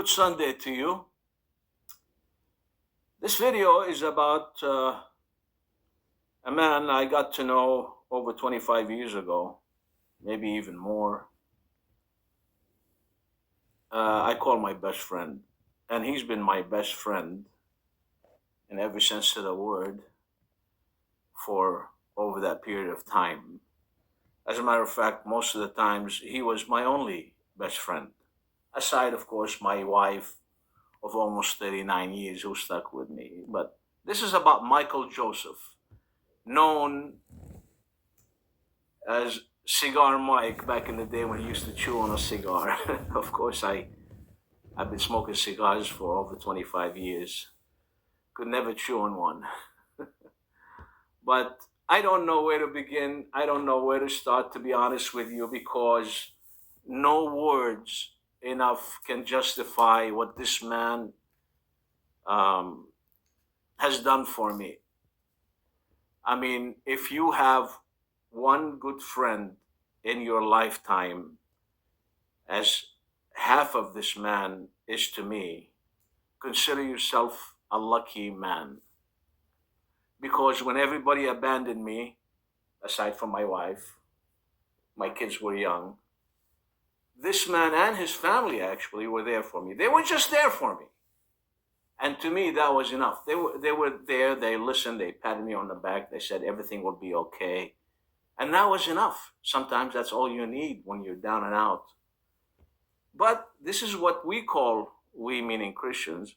Good Sunday to you. This video is about a man I got to know over 25 years ago, maybe even more. I call my best friend, and he's been my best friend in every sense of the word for over that period of time. As a matter of fact, most of the times he was my only best friend, aside, of course, my wife of almost 39 years who stuck with me. But this is about Michael Joseph, known as Cigar Mike back in the day when he used to chew on a cigar. Of course, I've been smoking cigars for over 25 years. Could never chew on one. But I don't know where to begin. I don't know where to start, to be honest with you, because no words enough can justify what this man has done for me. I mean, if you have one good friend in your lifetime, as half of this man is to me, consider yourself a lucky man. Because when everybody abandoned me, aside from my wife, my kids were young, this man and his family actually were there for me. They were just there for me. And to me, that was enough. They were there, they listened, they patted me on the back, they said everything will be okay. And that was enough. Sometimes that's all you need when you're down and out. But this is what we call, we meaning Christians,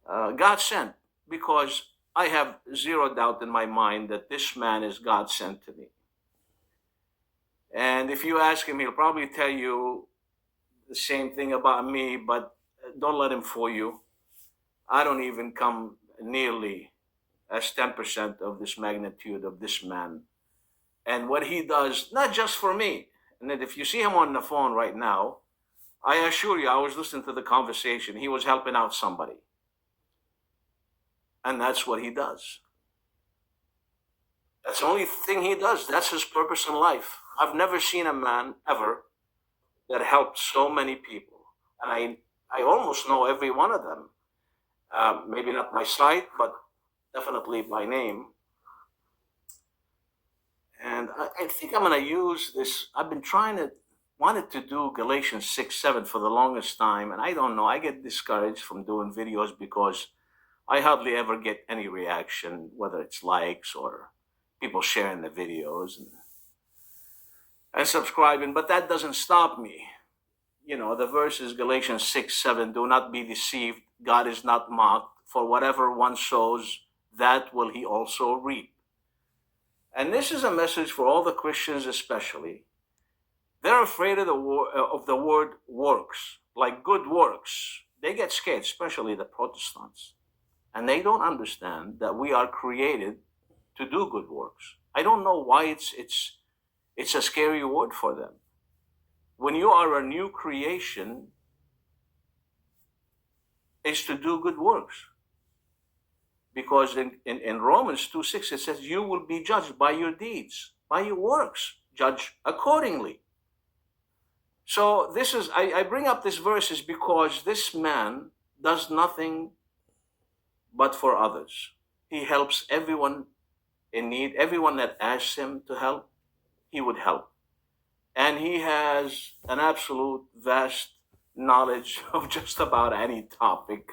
God sent, because I have zero doubt in my mind that this man is God sent to me. And if you ask him, he'll probably tell you the same thing about me, but don't let him fool you. I don't even come nearly as 10% of this magnitude of this man. And what he does, not just for me. And that if you see him on the phone right now, I assure you, I was listening to the conversation. He was helping out somebody. And that's what he does. That's the only thing he does. That's his purpose in life. I've never seen a man ever that helped so many people. And I almost know every one of them. Maybe not by sight, but definitely by name. And I think I'm going to use this. I've been wanted to do Galatians 6:7 for the longest time. And I don't know, I get discouraged from doing videos because I hardly ever get any reaction, whether it's likes or people sharing the videos and subscribing. But that doesn't stop me. You know, the verse is Galatians 6:7, do not be deceived. God is not mocked. For whatever one sows, that will he also reap. And this is a message for all the Christians especially. They're afraid of the word works, like good works. They get scared, especially the Protestants. And they don't understand that we are created to do good works. I don't know why it's a scary word for them. When you are a new creation, is to do good works. Because in Romans 2:6 it says, you will be judged by your deeds, by your works, judge accordingly. So I bring up this verse is because this man does nothing but for others. He helps everyone in need, everyone that asks him to help, he would help. And he has an absolute vast knowledge of just about any topic.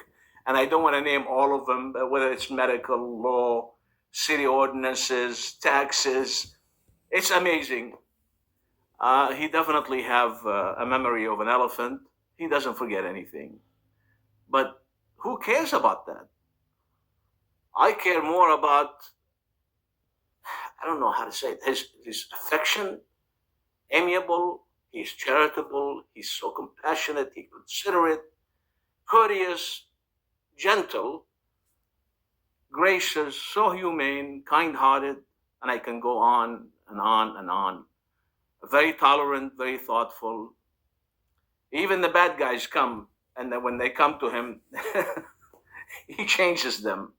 And I don't want to name all of them, whether it's medical, law, city ordinances, taxes. It's amazing. He definitely have a memory of an elephant. He doesn't forget anything. But who cares about that? I care more about, I don't know how to say it, his affection, amiable, he's charitable, he's so compassionate, he's considerate, courteous, gentle, gracious, so humane, kind-hearted, and I can go on and on and on. Very tolerant, very thoughtful. Even the bad guys come, and then when they come to him, he changes them.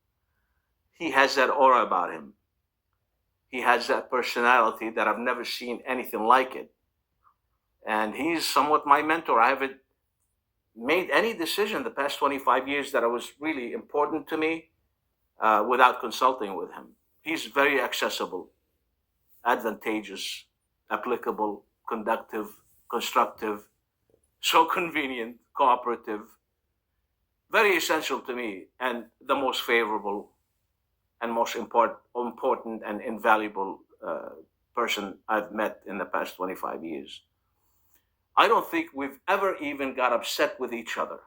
He has that aura about him. He has that personality that I've never seen anything like it. And he's somewhat my mentor. I have it made any decision the past 25 years that was really important to me without consulting with him. He's very accessible, advantageous, applicable, conductive, constructive, so convenient, cooperative, very essential to me, and the most favorable and most important and invaluable person I've met in the past 25 years. I don't think we've ever even got upset with each other.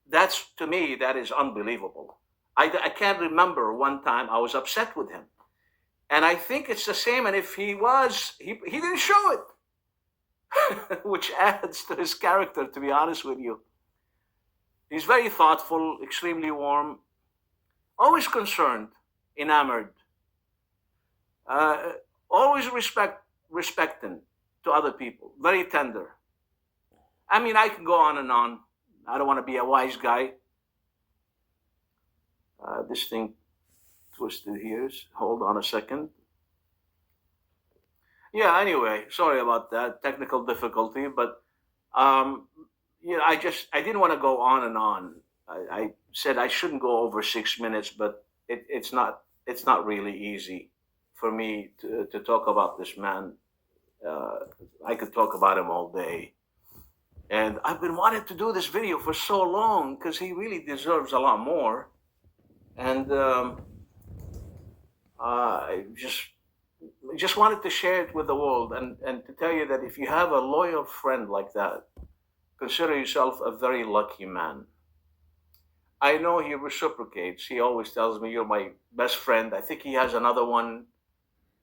That's, to me, that is unbelievable. I can't remember one time I was upset with him. And I think it's the same, and if he was, he didn't show it, which adds to his character, to be honest with you. He's very thoughtful, extremely warm, always concerned, enamored, always respecting to other people, very tender. I mean, I can go on and on. I don't want to be a wise guy. This thing twisted here. Hold on a second. Yeah, anyway, sorry about that technical difficulty, but I didn't want to go on and on. I said I shouldn't go over 6 minutes, but it's not really easy for me to talk about this man. I could talk about him all day. And I've been wanting to do this video for so long because he really deserves a lot more. And I just wanted to share it with the world and to tell you that if you have a loyal friend like that, consider yourself a very lucky man. I know he reciprocates. He always tells me, "You're my best friend." I think he has another one,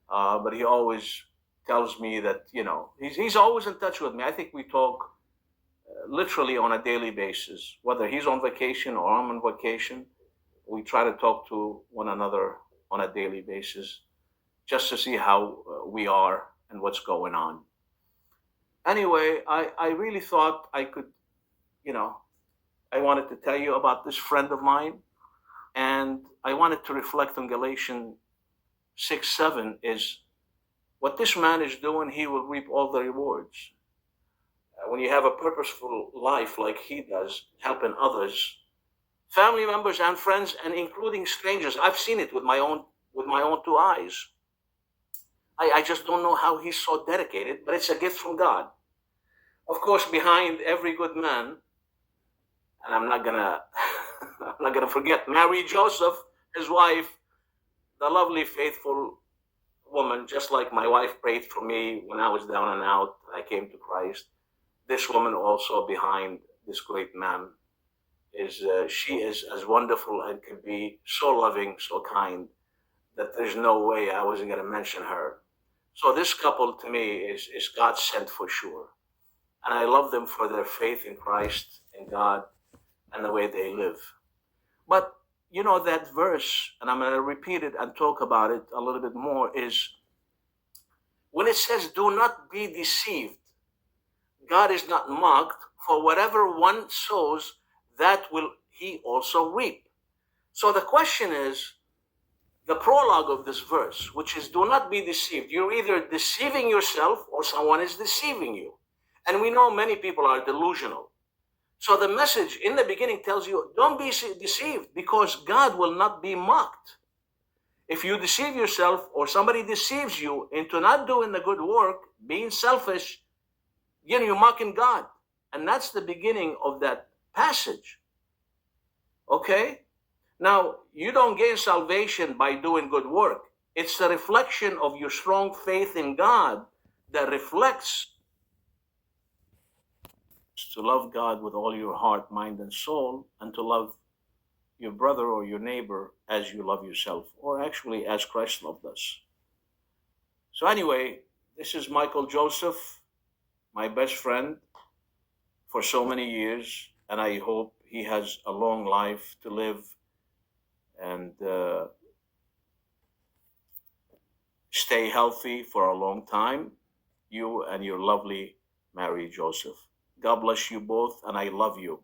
but he always tells me that, he's always in touch with me. I think we talk literally on a daily basis, whether he's on vacation or I'm on vacation. We try to talk to one another on a daily basis just to see how we are and what's going on. Anyway, I really thought I could, I wanted to tell you about this friend of mine, and I wanted to reflect on Galatians 6:7 is what this man is doing, he will reap all the rewards. When you have a purposeful life like he does, helping others, family members and friends, and including strangers, I've seen it with my own 2 eyes. I just don't know how he's so dedicated, but it's a gift from God. Of course, behind every good man, and I'm not gonna forget Mary Joseph, his wife, the lovely, faithful woman, just like my wife prayed for me when I was down and out. I came to Christ. This woman also behind this great man she is as wonderful and can be so loving, so kind, that there's no way I wasn't going to mention her. So this couple to me is God sent for sure. And I love them for their faith in Christ, in God, and the way they live. But that verse, and I'm going to repeat it and talk about it a little bit more, is when it says, "Do not be deceived. God is not mocked, for whatever one sows, that will he also reap." So the question is, the prologue of this verse, which is, "Do not be deceived." You're either deceiving yourself or someone is deceiving you. And we know many people are delusional. So the message in the beginning tells you, don't be deceived, because God will not be mocked. If you deceive yourself or somebody deceives you into not doing the good work, being selfish, you're mocking God. And that's the beginning of that passage. Okay? Now, you don't gain salvation by doing good work. It's the reflection of your strong faith in God that reflects to love God with all your heart, mind, and soul, and to love your brother or your neighbor as you love yourself, or actually as Christ loved us. So anyway, this is Michael Joseph, my best friend for so many years, and I hope he has a long life to live and stay healthy for a long time, you and your lovely Mary Joseph. God bless you both, and I love you.